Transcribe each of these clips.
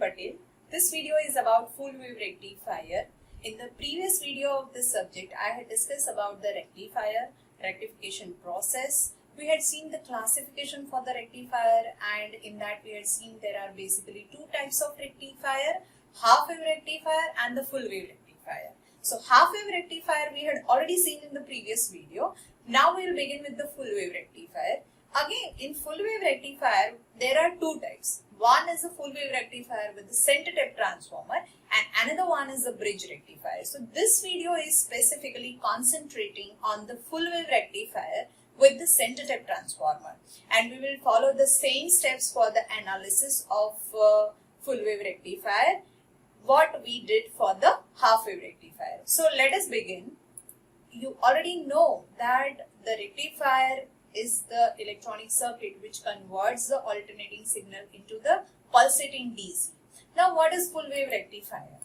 Patel. This video is about full wave rectifier. In the previous video of this subject, I had discussed about the rectification process. We had seen the classification for the rectifier, and in that we had seen there are basically two types of rectifier, half wave rectifier and the full wave rectifier. So half wave rectifier we had already seen in the previous video. Now we will begin with the full wave rectifier. Again, in full wave rectifier, there are two types. One is a full wave rectifier with the center tap transformer and another one is a bridge rectifier. So this video is specifically concentrating on the full wave rectifier with the center tap transformer, and we will follow the same steps for the analysis of full wave rectifier what we did for the half wave rectifier. So let us begin. You already know that the rectifier is the electronic circuit which converts the alternating signal into the pulsating DC. Now what is full wave rectifier?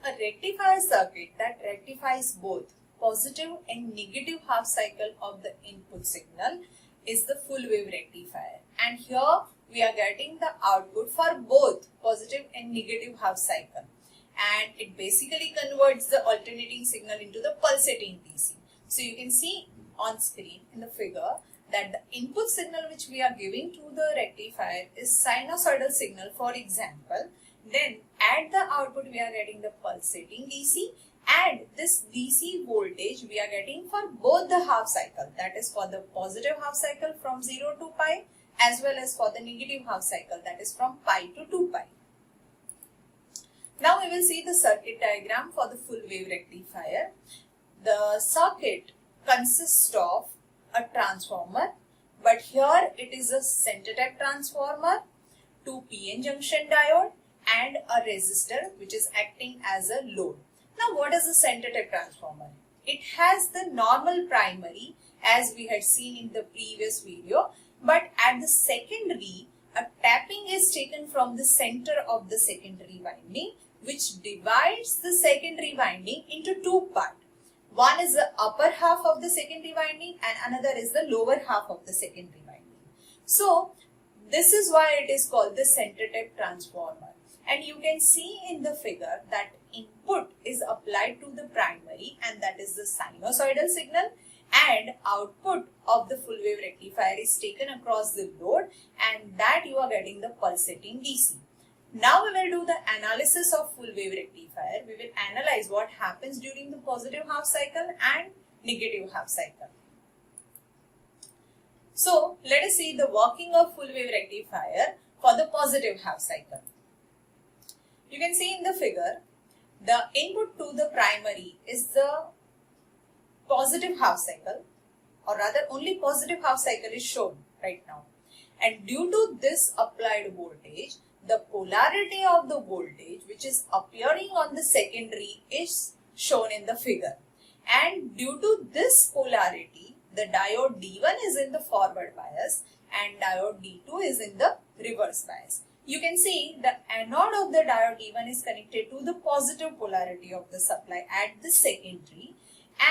A rectifier circuit that rectifies both positive and negative half cycle of the input signal is the full wave rectifier, and here we are getting the output for both positive and negative half cycle, and it basically converts the alternating signal into the pulsating DC. So you can see on screen in the figure that the input signal which we are giving to the rectifier is sinusoidal signal, for example. Then at the output we are getting the pulsating DC, and this DC voltage we are getting for both the half cycle, that is for the positive half cycle from 0 to pi as well as for the negative half cycle, that is from pi to 2 pi. Now we will see the circuit diagram for the full wave rectifier. The circuit consists of a transformer, but here it is a center tap transformer, two PN junction diode and a resistor which is acting as a load. Now what is a center tap transformer? It has the normal primary as we had seen in the previous video, but at the secondary a tapping is taken from the center of the secondary winding which divides the secondary winding into two parts. One is the upper half of the secondary winding and another is the lower half of the secondary winding. So this is why it is called the center tap transformer. And you can see in the figure that input is applied to the primary, and that is the sinusoidal signal, and output of the full wave rectifier is taken across the load, and that you are getting the pulsating DC. Now we will do the analysis of full wave rectifier. We will analyze what happens during the positive half cycle and negative half cycle. So let us see the working of full wave rectifier for the positive half cycle. You can see in the figure, the input to the primary is the positive half cycle, or rather only positive half cycle is shown right now. And due to this applied voltage, the polarity of the voltage which is appearing on the secondary is shown in the figure. And due to this polarity, the diode D1 is in the forward bias and diode D2 is in the reverse bias. You can see the anode of the diode D1 is connected to the positive polarity of the supply at the secondary,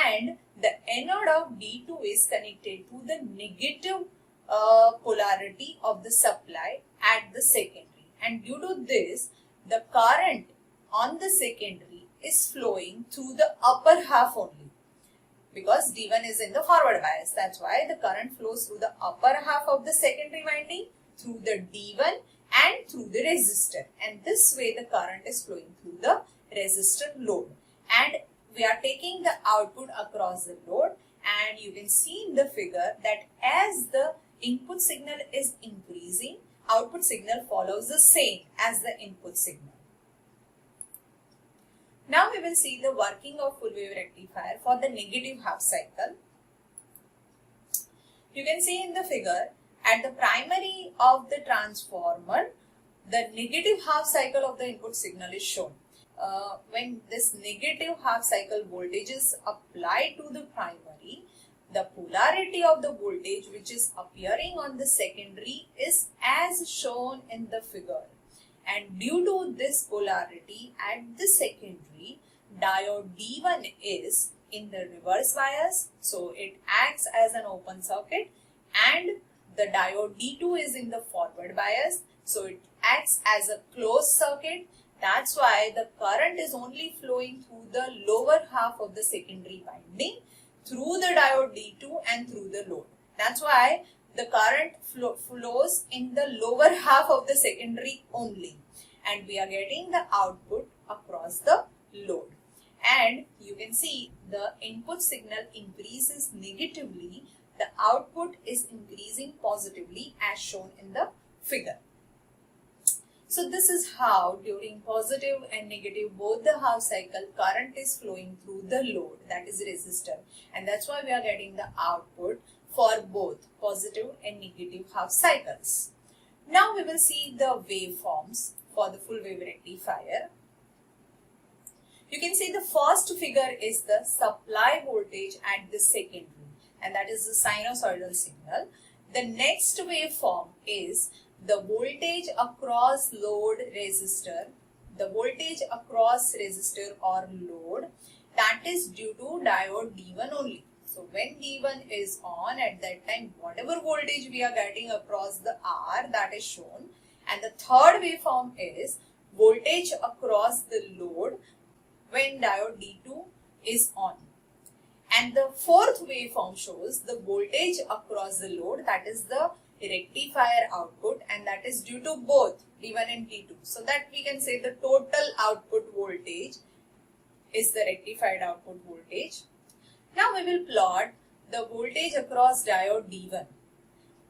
and the anode of D2 is connected to the negative polarity of the supply at the secondary. And due to this, the current on the secondary is flowing through the upper half only, because D1 is in the forward bias. That's why the current flows through the upper half of the secondary winding, through the D1 and through the resistor, and this way the current is flowing through the resistor load, and we are taking the output across the load. And you can see in the figure that as the input signal is increasing, output signal follows the same as the input signal. Now we will see the working of full wave rectifier for the negative half cycle. You can see in the figure, at the primary of the transformer, the negative half cycle of the input signal is shown. When this negative half cycle voltage is applied to the primary, the polarity of the voltage which is appearing on the secondary is as shown in the figure. And due to this polarity at the secondary, diode D1 is in the reverse bias, so it acts as an open circuit, and the diode D2 is in the forward bias, so it acts as a closed circuit. That's why the current is only flowing through the lower half of the secondary winding, through the diode D2 and through the load. That's why the current flows in the lower half of the secondary only, and we are getting the output across the load. And you can see the input signal increases negatively, the output is increasing positively as shown in the figure. So this is how during positive and negative both the half cycle current is flowing through the load, that is resistor, and that's why we are getting the output for both positive and negative half cycles. Now we will see the waveforms for the full wave rectifier. You can see the first figure is the supply voltage at the secondary, and that is the sinusoidal signal. The next waveform is the voltage across load resistor, the voltage across resistor or load, that is due to diode D1 only. So when D1 is on, at that time whatever voltage we are getting across the R, that is shown. And the third waveform is voltage across the load when diode D2 is on. And the fourth waveform shows the voltage across the load, that is the rectifier output, and that is due to both D1 and D2. So that we can say the total output voltage is the rectified output voltage. Now we will plot the voltage across diode D1.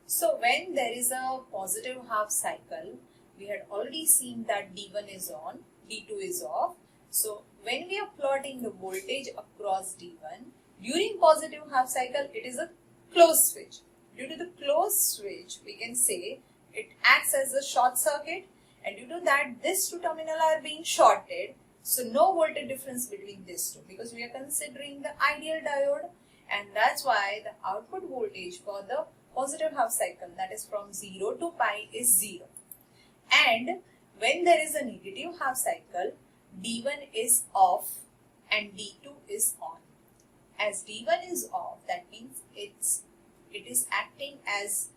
So when there is a positive half cycle, we had already seen that D1 is on, D2 is off. So when we are plotting the voltage across D1, during positive half cycle, it is a closed switch. Due to the closed switch, we can say it acts as a short circuit, and due to that, these two terminals are being shorted. So no voltage difference between these two, because we are considering the ideal diode, and that's why the output voltage for the positive half cycle, that is from 0 to pi, is 0. And when there is a negative half cycle, D1 is off and D2 is on. As D1 is off, that means it is acting as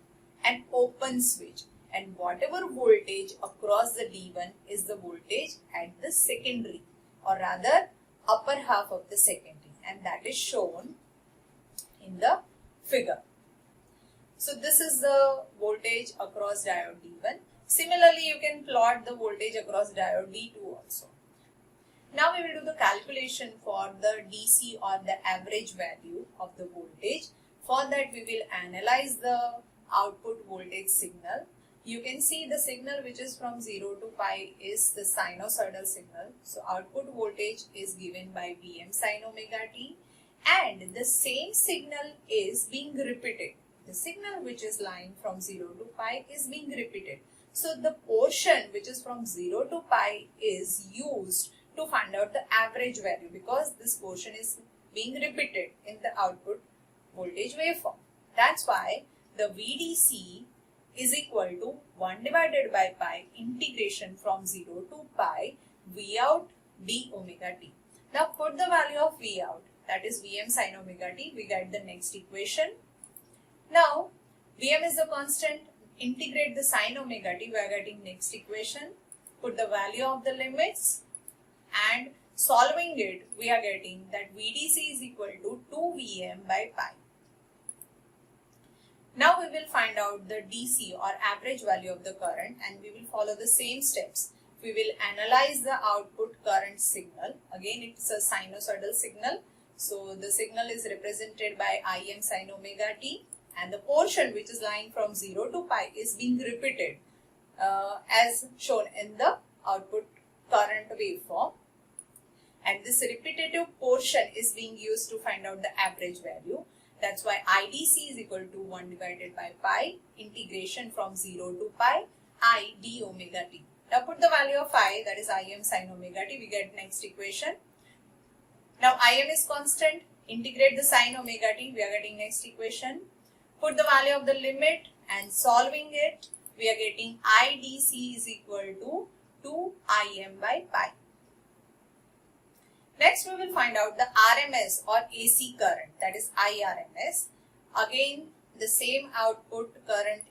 an open switch, and whatever voltage across the D1 is the voltage at the secondary, or rather upper half of the secondary, and that is shown in the figure. So this is the voltage across diode D1. Similarly, you can plot the voltage across diode D2 also. Now we will do the calculation for the DC, or the average value of the voltage. For that, we will analyze the output voltage signal. You can see the signal which is from 0 to pi is the sinusoidal signal. So output voltage is given by Vm sin omega t, and the same signal is being repeated. The signal which is lying from 0 to pi is being repeated. So the portion which is from 0 to pi is used to find out the average value, because this portion is being repeated in the output voltage waveform. That's why the VDC is equal to 1 divided by pi integration from 0 to pi V out d omega t. Now put the value of V out, that is Vm sin omega t, we get the next equation. Now Vm is the constant, integrate the sin omega t, we are getting next equation. Put the value of the limits, and solving it, we are getting that VDC is equal to 2 Vm by pi. Now we will find out the DC, or average value of the current, and we will follow the same steps. We will analyze the output current signal. Again, it's a sinusoidal signal. So the signal is represented by Im sin omega t, and the portion which is lying from 0 to pi is being repeated as shown in the output current waveform. And this repetitive portion is being used to find out the average value. That's why IDC is equal to 1 divided by pi integration from 0 to pi I d omega t. Now put the value of I, that is Im sin omega t, we get next equation. Now Im is constant, integrate the sin omega t, we are getting next equation. Put the value of the limit, and solving it, we are getting IDC is equal to 2 Im by pi. Next, we will find out the RMS, or AC current, that is IRMS. Again, the same output current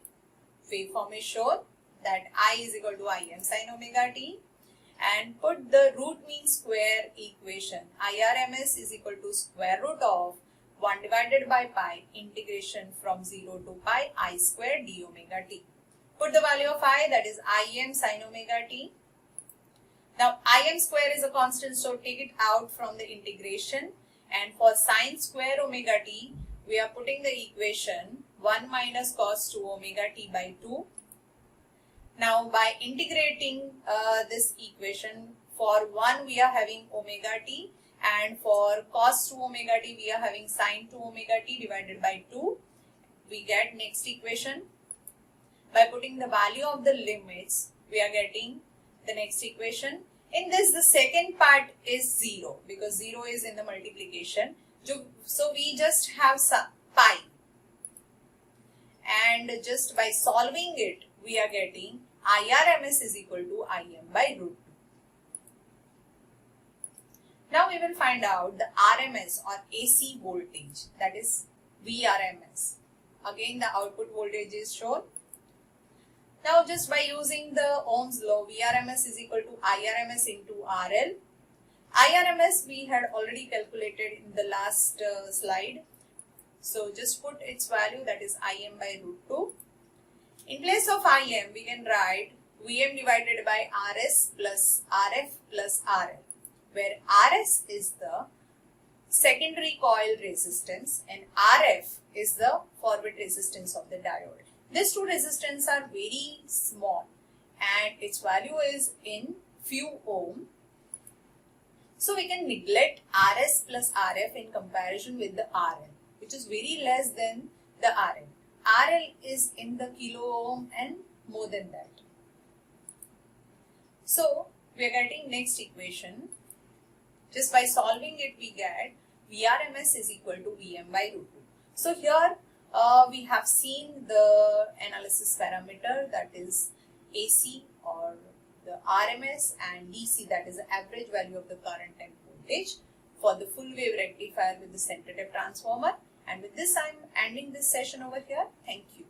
waveform is shown. that I is equal to Im sin omega t, and put the root mean square equation. IRMS is equal to square root of 1 divided by pi integration from 0 to pi I square d omega t. Put the value of I, that is Im sin omega t. Now Im square is a constant, so take it out from the integration, and for sin square omega t we are putting the equation 1 minus cos 2 omega t by 2. Now by integrating this equation, for 1 we are having omega t, and for cos 2 omega t we are having sin 2 omega t divided by 2. We get next equation. By putting the value of the limits, we are getting the next equation. In this, the second part is 0 because 0 is in the multiplication. So we just have pi, and just by solving it, we are getting IRMS is equal to Im by root 2. Now we will find out the RMS or AC voltage, that is VRMS. Again, the output voltage is shown. Now just by using the Ohm's law, VRMS is equal to IRMS into RL. IRMS we had already calculated in the last slide. So just put its value, that is Im by root 2. In place of Im, we can write Vm divided by Rs plus Rf plus RL, where Rs is the secondary coil resistance and Rf is the forward resistance of the diode. These two resistances are very small and its value is in few ohm. So we can neglect Rs plus Rf in comparison with the RL, which is very less than the RL. RL is in the kilo ohm and more than that. So we are getting next equation. Just by solving it, we get VRMS is equal to Vm by root 2. So here we have seen the analysis parameter, that is AC or the RMS, and DC, that is the average value of the current and voltage for the full wave rectifier with the center tap transformer. And with this, I am ending this session over here. Thank you.